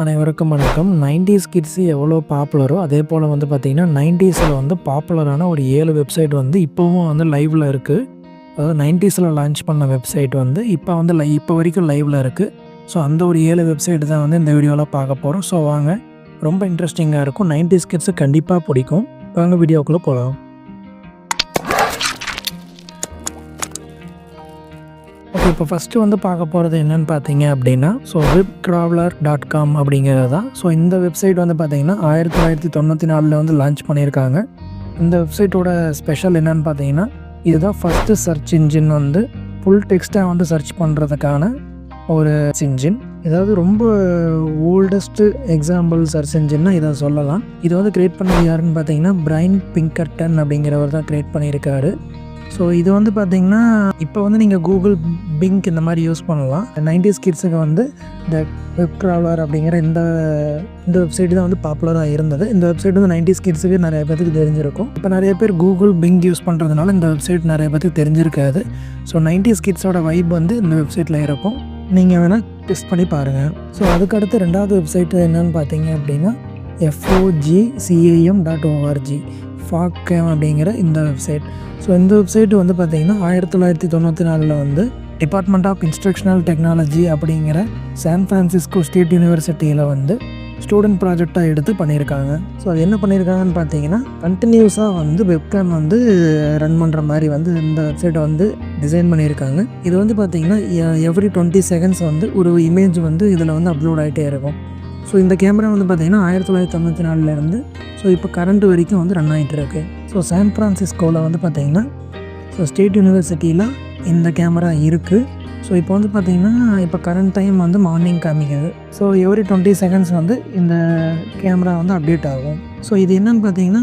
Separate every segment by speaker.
Speaker 1: அனைவருக்கும் வணக்கம். 90s kids எவ்வளோ பாப்புலரோ அதே போல் வந்து பார்த்திங்கன்னா 90ஸில் வந்து பாப்புலரான ஒரு 7 வெப்சைட் வந்து இப்போவும் வந்து லைவில் இருக்குது. அதாவது 90ஸில் லான்ச் பண்ண வெப்சைட் வந்து இப்போ வரைக்கும் லைவில் இருக்குது. ஸோ அந்த ஒரு 7 வெப்சைட் தான் வந்து இந்த வீடியோவில் பார்க்க போகிறோம். ஸோ வாங்க, ரொம்ப இன்ட்ரெஸ்டிங்காக இருக்கும். 90s கிட்ஸு கண்டிப்பாக பிடிக்கும். வாங்க வீடியோக்குள்ளே போகலாம். ஓகே, இப்போ ஃபஸ்ட்டு வந்து பார்க்க போகிறது என்னென்னு பார்த்தீங்க அப்படின்னா, ஸோ webcrawler.com அப்படிங்கிறது தான். ஸோ இந்த வெப்சைட் வந்து பார்த்திங்கன்னா 1994 வந்து லான்ச் பண்ணியிருக்காங்க. இந்த வெப்சைட்டோட ஸ்பெஷல் என்னென்னு பார்த்தீங்கன்னா, இதுதான் ஃபஸ்ட்டு சர்ச் இன்ஜின் வந்து ஃபுல் டெக்ஸ்ட்டாக வந்து சர்ச் பண்ணுறதுக்கான ஒரு இன்ஜின். ஏதாவது ரொம்ப ஓல்டஸ்ட்டு எக்ஸாம்பிள் சர்ச் இன்ஜின்னா இதை சொல்லலாம். இது வந்து க்ரியேட் பண்ணது யாருன்னு பார்த்தீங்கன்னா பிரைன் பிங்கர்டன் அப்படிங்கிறவர் தான் க்ரியேட் பண்ணியிருக்காரு. ஸோ இது வந்து பார்த்திங்கன்னா இப்போ வந்து நீங்கள் கூகுள் பிங்க் இந்த மாதிரி யூஸ் பண்ணலாம். 90s கிட்ஸுக்கு வந்து இந்த வெப்க்ராவலர் அப்படிங்கிற இந்த வெப்சைட் தான் வந்து பாப்புலராக இருந்தது. இந்த வெப்சைட் வந்து 90s கிட்ஸுக்கு நிறைய பேருக்கு தெரிஞ்சிருக்கும். இப்போ நிறைய பேர் கூகுள் பிங்க் யூஸ் பண்ணுறதுனால இந்த வெப்சைட் நிறைய பேருக்கு தெரிஞ்சிருக்காது. ஸோ 90s கிட்ஸோட வைப் வந்து இந்த வெப்சைட்டில் இருக்கும். நீங்கள் வேணால் டெஸ்ட் பண்ணி பாருங்கள். ஸோ அதுக்கடுத்து ரெண்டாவது வெப்சைட் என்னென்னு பார்த்தீங்க அப்படின்னா fogcam.org ஃபாக்கேம் அப்படிங்கிற இந்த வெப்சைட். ஸோ இந்த வெப்சைட் வந்து பார்த்திங்கன்னா 1994 வந்து டிபார்ட்மெண்ட் ஆஃப் இன்ஸ்ட்ரக்ஷனல் டெக்னாலஜி அப்படிங்கிற சான் ஃப்ரான்சிஸ்கோ ஸ்டேட் யூனிவர்சிட்டியில் வந்து ஸ்டூடெண்ட் ப்ராஜெக்டாக எடுத்து பண்ணியிருக்காங்க. ஸோ அது என்ன பண்ணியிருக்காங்கன்னு பார்த்தீங்கன்னா, கண்டினியூஸாக வந்து வெப்கேம் வந்து ரன் பண்ணுற மாதிரி வந்து இந்த வெப்சைட்டை வந்து டிசைன் பண்ணியிருக்காங்க. இது வந்து பார்த்திங்கன்னா எவ்ரி 20 செகண்ட்ஸ் வந்து ஒரு இமேஜ் வந்து இதில் வந்து அப்லோட் ஆகிட்டே இருக்கும். ஸோ இந்த கேமரா வந்து பார்த்திங்கன்னா 1994 ஸோ இப்போ கரண்ட் வரைக்கும் வந்து ரன் ஆகிட்டு இருக்கு. ஸோ சான் ஃப்ரான்சிஸ்கோவில் வந்து பார்த்திங்கன்னா ஸோ ஸ்டேட் யூனிவர்சிட்டியில் இந்த கேமரா இருக்குது. ஸோ இப்போ வந்து பார்த்திங்கன்னா இப்போ கரண்ட் டைம் வந்து மார்னிங் காமிக்குது. ஸோ எவ்ரி 20 செகண்ட்ஸ் வந்து இந்த கேமரா வந்து அப்டேட் ஆகும். ஸோ இது என்னென்னு பார்த்தீங்கன்னா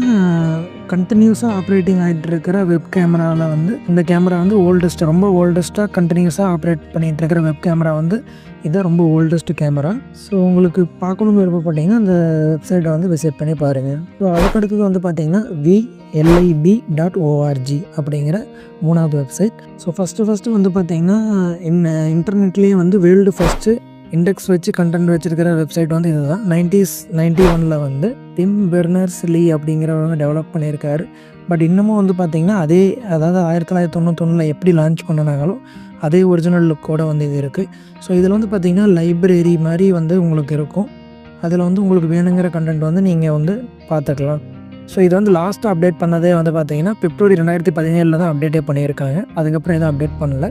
Speaker 1: கண்டினியூஸாக ஆப்ரேட்டிங் ஆகிட்டு இருக்கிற வெப் கேமராவில் வந்து இந்த கேமரா வந்து ரொம்ப ஓல்டஸ்ட்டாக கண்டினியூஸாக ஆப்ரேட் பண்ணிகிட்டு இருக்கிற வெப் கேமரா வந்து இதுதான் ரொம்ப ஓல்டஸ்ட்டு கேமரா. ஸோ உங்களுக்கு பார்க்கணுன்னு விருப்பப்பட்டீங்கன்னா அந்த வெப்சைட்டை வந்து விசிட் பண்ணி பாருங்கள். ஸோ அதுக்கடுத்தது வந்து பார்த்திங்கன்னா VLIB.org அப்படிங்கிற மூணாவது வெப்சைட். ஸோ ஃபஸ்ட்டு வந்து பார்த்திங்கன்னா இன்டர்நெட்லேயே வந்து வேர்ல்டு ஃபஸ்ட்டு இண்டெக்ஸ் வச்சு கண்டென்ட் வச்சுருக்கிற வெப்சைட் வந்து இதுதான். 91 வந்து டிம் பெர்னர்ஸ்-லீ அப்படிங்கிறவங்க டெவலப் பண்ணியிருக்காரு. பட் இன்னமும் வந்து பார்த்திங்கன்னா அதாவது 1991 எப்படி லான்ச் பண்ணினாங்களோ அதே ஒரிஜினல் லுக்கோட வந்து இது இருக்குது. ஸோ இதில் வந்து பார்த்திங்கன்னா லைப்ரரி மாதிரி வந்து உங்களுக்கு இருக்கும். அதில் வந்து உங்களுக்கு வேணுங்கிற கண்டென்ட் வந்து நீங்கள் வந்து பார்த்துக்கலாம். ஸோ இது வந்து லாஸ்ட்டு அப்டேட் பண்ணதே வந்து பார்த்திங்கன்னா பிப்ரவரி 2017 தான் அப்டேட்டே பண்ணியிருக்காங்க. அதுக்கப்புறம் எதுவும் அப்டேட் பண்ணல.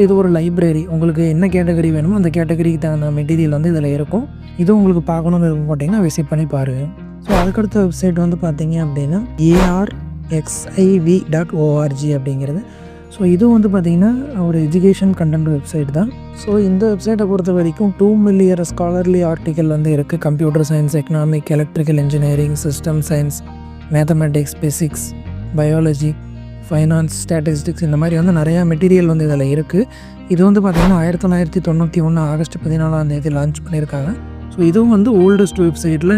Speaker 1: இது ஒரு லைப்ரரி. உங்களுக்கு என்ன கேட்டகரி வேணுமோ அந்த கேட்டகரிக்கு தகுந்த மெட்டீரியல் வந்து இதில் இருக்கும். இதுவும் உங்களுக்கு பார்க்கணுன்னு விருப்பப்பட்டிங்கன்னா விசிட் பண்ணி பாருங்கள். ஸோ அதுக்கடுத்த வெப்சைட் வந்து பார்த்திங்க அப்படின்னா ARXIV.org அப்படிங்கிறது. ஸோ இதுவும் வந்து பார்த்திங்கன்னா ஒரு எஜுகேஷன் கண்டென்ட் வெப்சைட் தான். ஸோ இந்த வெப்சைட்டை பொறுத்த வரைக்கும் 2 மில்லியன் ஸ்காலர்லி ஆர்டிக்கல் வந்து இருக்குது. Computer science, economic, electrical engineering, system science, mathematics, physics, biology, finance, statistics இந்த மாதிரி வந்து நிறையா மெட்டீரியல் வந்து இதில் இருக்குது. இது வந்து பார்த்திங்கன்னா 1991 ஆகஸ்ட் 14 லான்ச் பண்ணியிருக்காங்க. ஸோ இதுவும் வந்து ஓல்டஸ்ட் வெப்சைட்டில்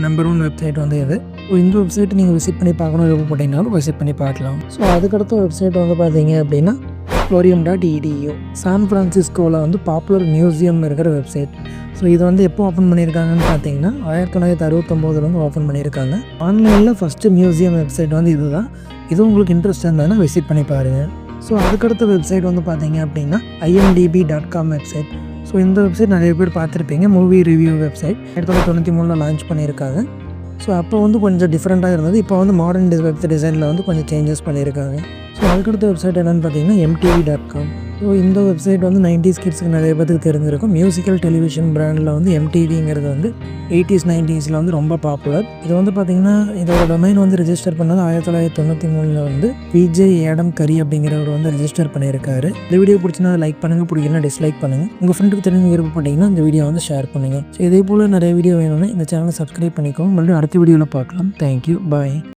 Speaker 1: நம்பர் 1 வெப்சைட் வந்து இது. ஸோ இந்த வெப்சைட்டை நீங்கள் விசிட் பண்ணி பார்க்கணும் விருப்பப்பட்டீங்கனாலும் விசிட் பண்ணி பார்க்கலாம். ஸோ அதுக்கடுத்த வெப்சைட் வந்து பார்த்தீங்க அப்படின்னா florium.edu சான் ஃப்ரான்சிஸ்கோவில் வந்து பாப்புலர் மியூசியம் இருக்கிற வெப்சைட். ஸோ இது வந்து எப்போ ஓப்பன் பண்ணியிருக்காங்கன்னு பார்த்தீங்கன்னா 1969 வந்து ஓப்பன் பண்ணியிருக்காங்க. ஆன்லைனில் ஃபஸ்ட்டு மியூசியம் வெப்சைட் வந்து இது தான். இதுவும் உங்களுக்கு இன்ட்ரெஸ்ட் இருந்ததுன்னா விசிட் பண்ணி பாருங்கள். ஸோ அதுக்கடுத்த வெப்சைட் வந்து பார்த்தீங்க அப்படின்னா imdb.com வெப்சைட். ஸோ இந்த வெப்சைட் நிறைய பேர் பார்த்துருப்பீங்க. மூவி ரிவ்யூ வெப்சைட் 1993 லான்ச் பண்ணியிருக்காங்க. ஸோ அப்போ வந்து கொஞ்சம் டிஃப்ரெண்ட்டாக இருந்தது. இப்போ வந்து மாடர்ன் வெப் டிசைனில் வந்து கொஞ்சம் சேஞ்சஸ் பண்ணியிருக்காங்க. ஸோ அதுக்கடுத்த வெப்சைட் என்னென்னு பார்த்தீங்கன்னா MTV.com. ஸோ இந்த வெப்சைட் வந்து 90s கிட்ஸுக்கு நிறைய பேருக்கு தெரிஞ்சிருக்கும். மியூசிக்கல் டெலிவிஷன் பிராண்டில் வந்து MTVங்கிறது வந்து 80s 90s வந்து ரொம்ப பாப்புலர். இது வந்து பார்த்திங்கன்னா இதோட டொமைன் வந்து ரெஜிஸ்டர் பண்ணது 1993 வந்து விஜய் ஏடம் கரி அப்படிங்கிறவர் வந்து ரெஜிஸ்டர் பண்ணியிருக்காரு. இந்த வீடியோ பிடிச்சினா லைக் பண்ணுங்கள், பிடிக்கலன்னா டிஸ்லைக் பண்ணுங்கள். உங்கள் ஃப்ரெண்டுக்கு தெரிஞ்ச விருப்பப்பட்டீங்கன்னா இந்த வீடியோ வந்து ஷேர் பண்ணுங்கள். ஸோ இதே போல் நிறைய வீடியோ வேணும்னா இந்த சேனலை சப்ஸ்கிரைப் பண்ணிக்கோங்க. மறுபடியும் அடுத்த வீடியோவில் பார்க்கலாம். தேங்க்யூ, பாய்.